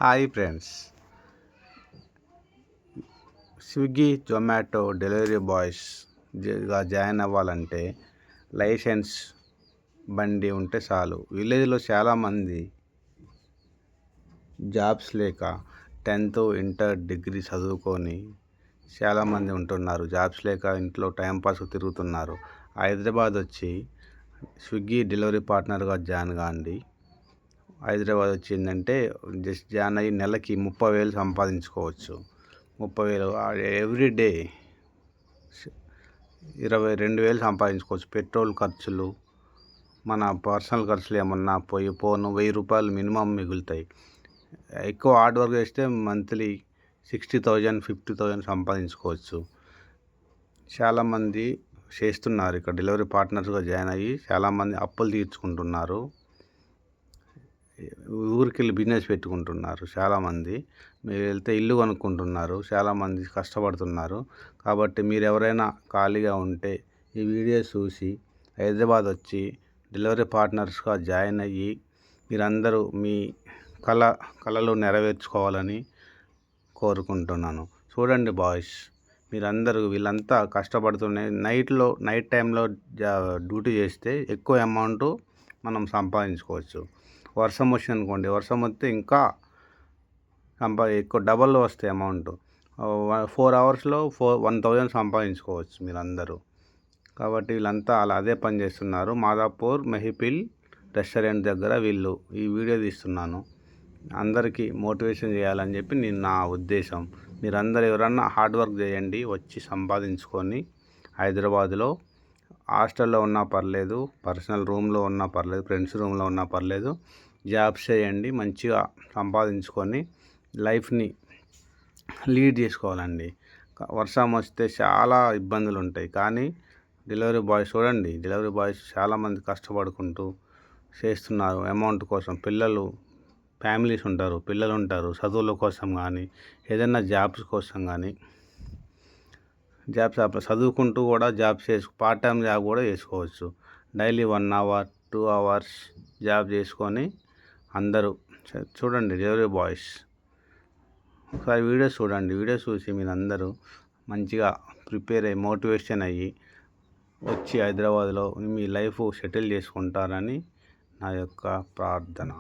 Hi friends, Swiggy Zomato delivery బాయ్స్గా join అవ్వాలంటే licence బండి ఉంటే చాలు. విలేజ్లో చాలామంది జాబ్స్ లేక 10th ఇంటర్ డిగ్రీ చదువుకొని చాలామంది ఉంటున్నారు. జాబ్స్ లేక ఇంట్లో టైంపాస్ తిరుగుతున్నారు. హైదరాబాద్ వచ్చి స్విగ్గీ డెలివరీ పార్ట్నర్గా జాయిన్ కాండి. హైదరాబాద్ వచ్చిందంటే జస్ట్ జాయిన్ అయ్యి నెలకి 30,000 సంపాదించుకోవచ్చు. 30,000 ఎవ్రీడే 22,000 సంపాదించుకోవచ్చు. పెట్రోల్ ఖర్చులు, మన పర్సనల్ ఖర్చులు ఏమన్నా పోను 1,000 రూపాయలు మినిమం మిగులుతాయి. ఎక్కువ హార్డ్ వర్క్ చేస్తే మంత్లీ 60,000 50,000 సంపాదించుకోవచ్చు. చాలామంది చేస్తున్నారు. ఇక్కడ డెలివరీ పార్ట్నర్స్గా జాయిన్ అయ్యి చాలామంది అప్పులు తీర్చుకుంటున్నారు. ఊరికెళ్ళి బిజినెస్ పెట్టుకుంటున్నారు. చాలామంది మీరు వెళ్తే ఇల్లు కొనుక్కుంటున్నారు. చాలామంది కష్టపడుతున్నారు. కాబట్టి మీరు ఎవరైనా ఖాళీగా ఉంటే ఈ వీడియో చూసి హైదరాబాద్ వచ్చి డెలివరీ పార్ట్నర్స్గా జాయిన్ అయ్యి మీరందరూ మీ కళలు నెరవేర్చుకోవాలని కోరుకుంటున్నాను. చూడండి బాయ్స్, మీరందరూ వీళ్ళంతా కష్టపడుతున్నాయి. నైట్ టైంలో డ్యూటీ చేస్తే ఎక్కువ అమౌంట్ మనం సంపాదించుకోవచ్చు. వర్షం వచ్చిందనుకోండి, వర్షం వస్తే ఇంకా ఎక్కువ డబల్ వస్తాయి అమౌంట్. 4 అవర్స్లో 1,000 సంపాదించుకోవచ్చు మీరందరూ. కాబట్టి వీళ్ళంతా అదే పని చేస్తున్నారు. మాదాపూర్ మెహిపిల్ రెస్టారెంట్ దగ్గర వీళ్ళు ఈ వీడియో తీస్తున్నాను. అందరికీ మోటివేషన్ చేయాలని చెప్పి నా ఉద్దేశం. మీరందరూ ఎవరన్నా హార్డ్ వర్క్ చేయండి, వచ్చి సంపాదించుకొని హైదరాబాద్లో హాస్టల్లో ఉన్నా పర్లేదు, పర్సనల్ రూమ్లో ఉన్నా పర్లేదు, ఫ్రెండ్స్ రూమ్లో ఉన్నా పర్లేదు, జాబ్స్ చేయండి. మంచిగా సంపాదించుకొని లైఫ్ని లీడ్ చేసుకోవాలండి. వర్షం వస్తే చాలా ఇబ్బందులు ఉంటాయి. కానీ డెలివరీ బాయ్స్ చూడండి, డెలివరీ బాయ్స్ చాలామంది కష్టపడుకుంటూ చేస్తున్నారు అమౌంట్ కోసం. ఫ్యామిలీస్ ఉంటారు, పిల్లలు ఉంటారు, చదువుల కోసం కానీ ఏదైనా జాబ్స్ కోసం కానీ చదువుకుంటూ కూడా పార్ట్ టైం జాబ్ కూడా చేసుకోవచ్చు. డైలీ 1 hour 2 hours జాబ్ చేసుకొని అందరూ చూడండి. డెలివరీ బాయ్స్ ఒకసారి వీడియోస్ చూడండి. వీడియోస్ చూసి మీరందరూ మంచిగా ప్రిపేర్ అయ్యి మోటివేషన్ అయ్యి వచ్చి హైదరాబాద్లో మీ లైఫ్ సెటిల్ చేసుకుంటారని నా యొక్క ప్రార్థన.